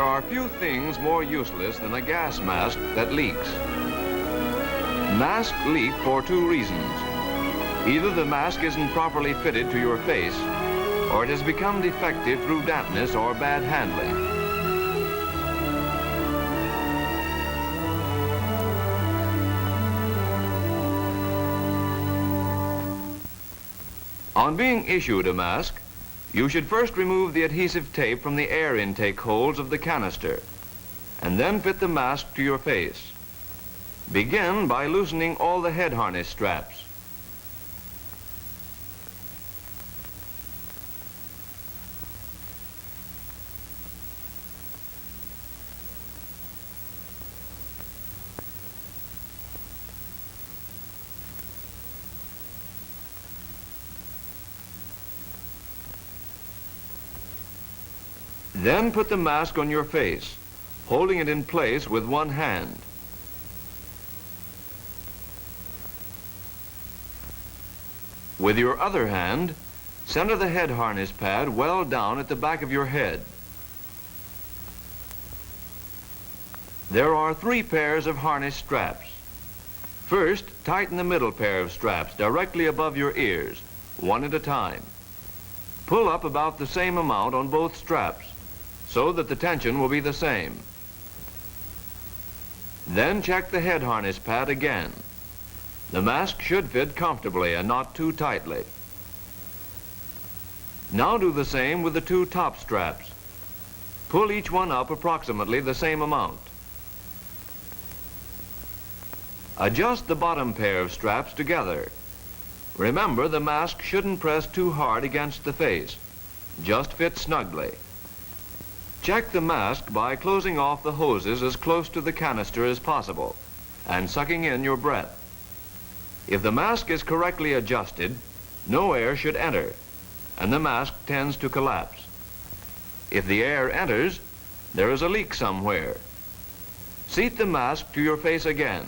are few things more useless than a gas mask that leaks. Masks leak for two reasons. Either the mask isn't properly fitted to your face, or it has become defective through dampness or bad handling. On being issued a mask, you should first remove the adhesive tape from the air intake holes of the canister, and then fit the mask to your face. Begin by loosening all the head harness straps. Then put the mask on your face, holding it in place with one hand. With your other hand, center the head harness pad well down at the back of your head. There are 3 pairs of harness straps. First, tighten the middle pair of straps directly above your ears, one at a time. Pull up about the same amount on both straps, so that the tension will be the same. Then check the head harness pad again. The mask should fit comfortably and not too tightly. Now do the same with the 2 top straps. Pull each one up approximately the same amount. Adjust the bottom pair of straps together. Remember, the mask shouldn't press too hard against the face, just fit snugly. Check the mask by closing off the hoses as close to the canister as possible and sucking in your breath. If the mask is correctly adjusted, no air should enter, and the mask tends to collapse. If the air enters, there is a leak somewhere. Seat the mask to your face again.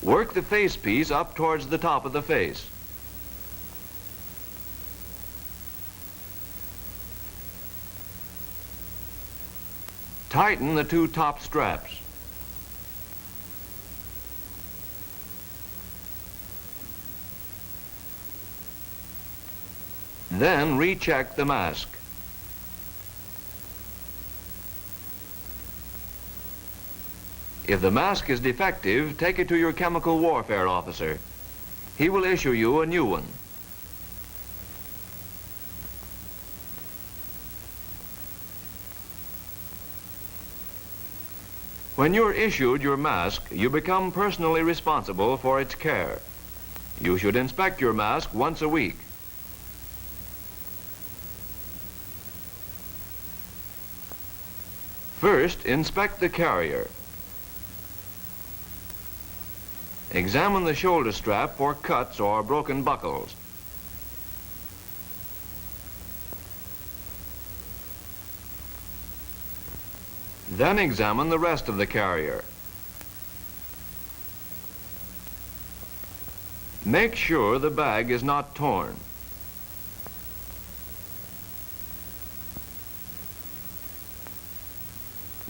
Work the face piece up towards the top of the face. Tighten the 2 top straps. Then recheck the mask. If the mask is defective, take it to your chemical warfare officer. He will issue you a new one. When you're issued your mask, you become personally responsible for its care. You should inspect your mask once a week. First, inspect the carrier. Examine the shoulder strap for cuts or broken buckles. Then examine the rest of the carrier. Make sure the bag is not torn.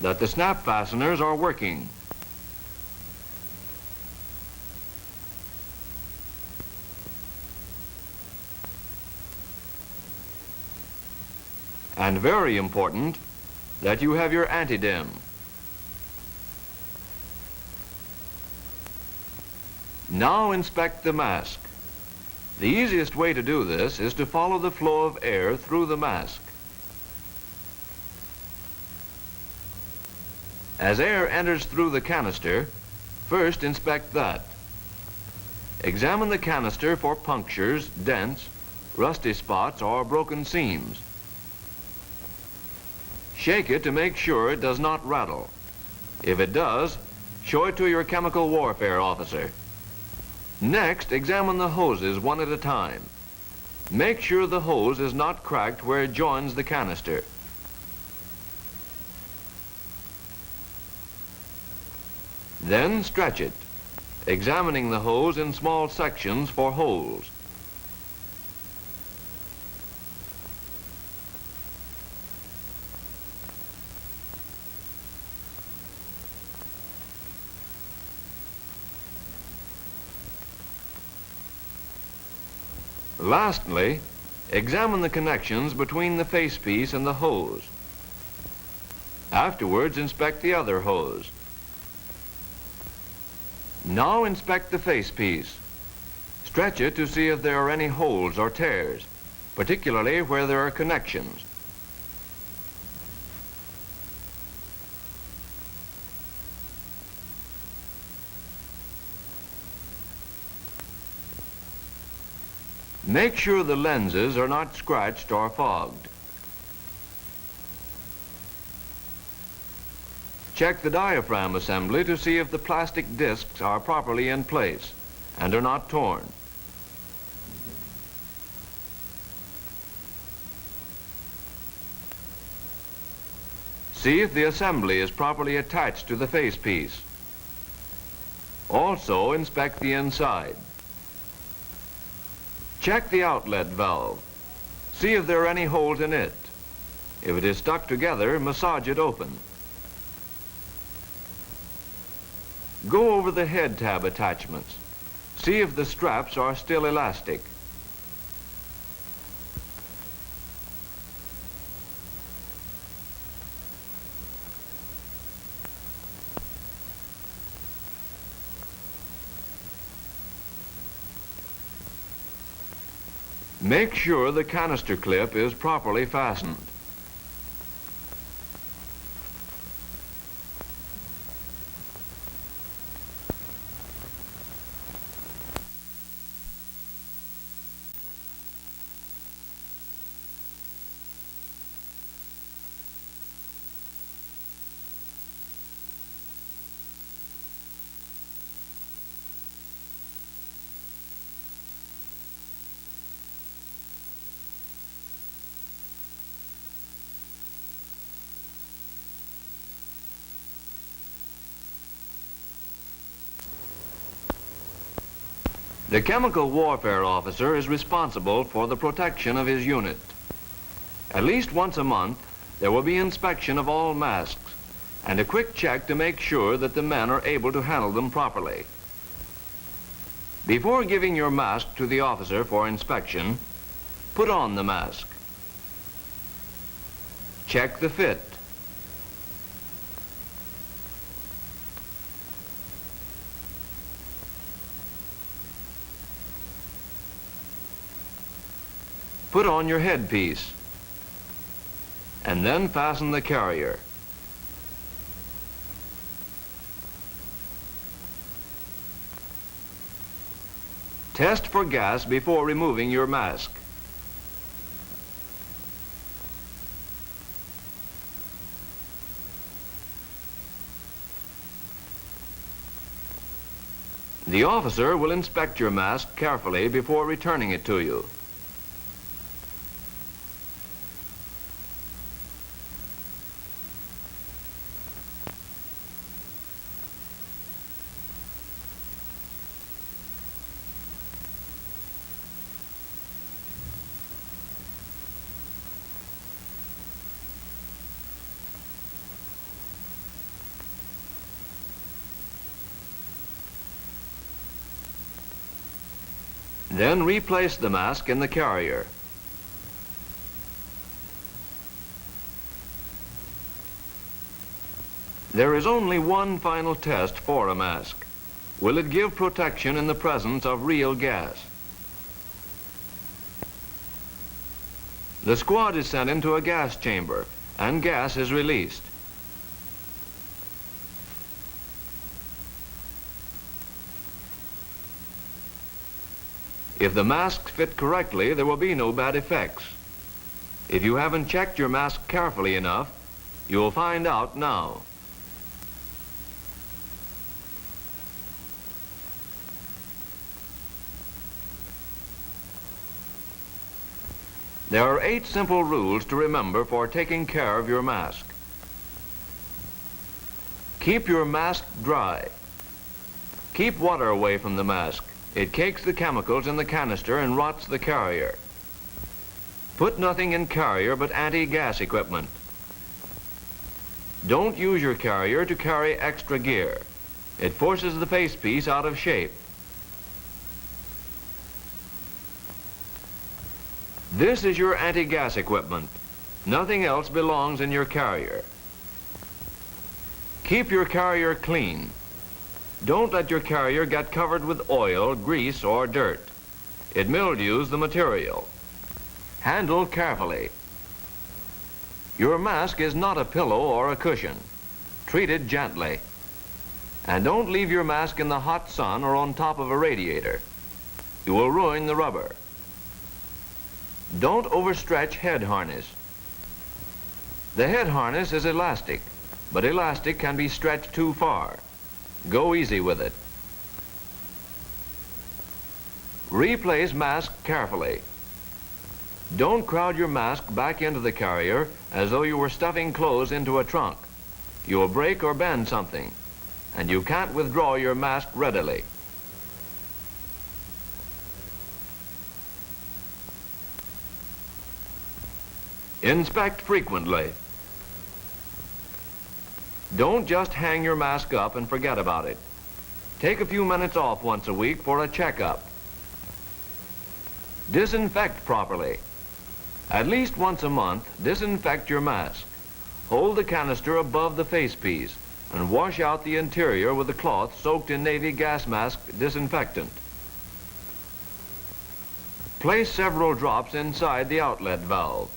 That the snap fasteners are working. And very important, that you have your anti-dim. Now inspect the mask. The easiest way to do this is to follow the flow of air through the mask. As air enters through the canister, first inspect that. Examine the canister for punctures, dents, rusty spots, or broken seams. Shake it to make sure it does not rattle. If it does, show it to your chemical warfare officer. Next, examine the hoses one at a time. Make sure the hose is not cracked where it joins the canister. Then stretch it, examining the hose in small sections for holes. Lastly, examine the connections between the facepiece and the hose. Afterwards, inspect the other hose. Now inspect the facepiece. Stretch it to see if there are any holes or tears, particularly where there are connections. Make sure the lenses are not scratched or fogged. Check the diaphragm assembly to see if the plastic discs are properly in place and are not torn. See if the assembly is properly attached to the facepiece. Also, inspect the inside. Check the outlet valve. See if there are any holes in it. If it is stuck together, massage it open. Go over the head tab attachments. See if the straps are still elastic. Make sure the canister clip is properly fastened. The chemical warfare officer is responsible for the protection of his unit. At least once a month, there will be inspection of all masks and a quick check to make sure that the men are able to handle them properly. Before giving your mask to the officer for inspection, put on the mask. Check the fit. Put on your headpiece, and then fasten the carrier. Test for gas before removing your mask. The officer will inspect your mask carefully before returning it to you. Then replace the mask in the carrier. There is only one final test for a mask. Will it give protection in the presence of real gas? The squad is sent into a gas chamber, and gas is released. If the masks fit correctly, there will be no bad effects. If you haven't checked your mask carefully enough, you'll find out now. There are 8 simple rules to remember for taking care of your mask. Keep your mask dry. Keep water away from the mask. It cakes the chemicals in the canister and rots the carrier. Put nothing in carrier but anti-gas equipment. Don't use your carrier to carry extra gear. It forces the facepiece out of shape. This is your anti-gas equipment. Nothing else belongs in your carrier. Keep your carrier clean. Don't let your carrier get covered with oil, grease, or dirt. It mildews the material. Handle carefully. Your mask is not a pillow or a cushion. Treat it gently. And don't leave your mask in the hot sun or on top of a radiator. You will ruin the rubber. Don't overstretch head harness. The head harness is elastic, but elastic can be stretched too far. Go easy with it. Replace mask carefully. Don't crowd your mask back into the carrier as though you were stuffing clothes into a trunk. You'll break or bend something, and you can't withdraw your mask readily. Inspect frequently. Don't just hang your mask up and forget about it. Take a few minutes off once a week for a checkup. Disinfect properly. At least once a month, disinfect your mask. Hold the canister above the facepiece and wash out the interior with a cloth soaked in Navy gas mask disinfectant. Place several drops inside the outlet valve.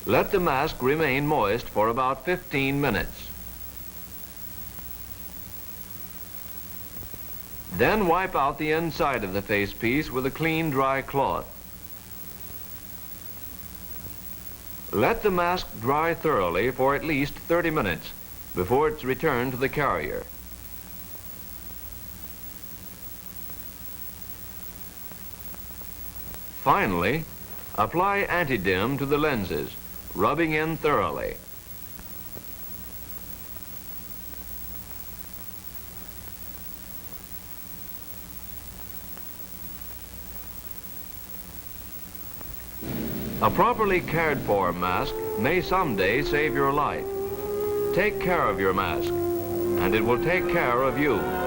Let the mask remain moist for about 15 minutes. Then wipe out the inside of the facepiece with a clean, dry cloth. Let the mask dry thoroughly for at least 30 minutes before it's returned to the carrier. Finally, apply anti-dim to the lenses, rubbing in thoroughly. A properly cared for mask may someday save your life. Take care of your mask, and it will take care of you.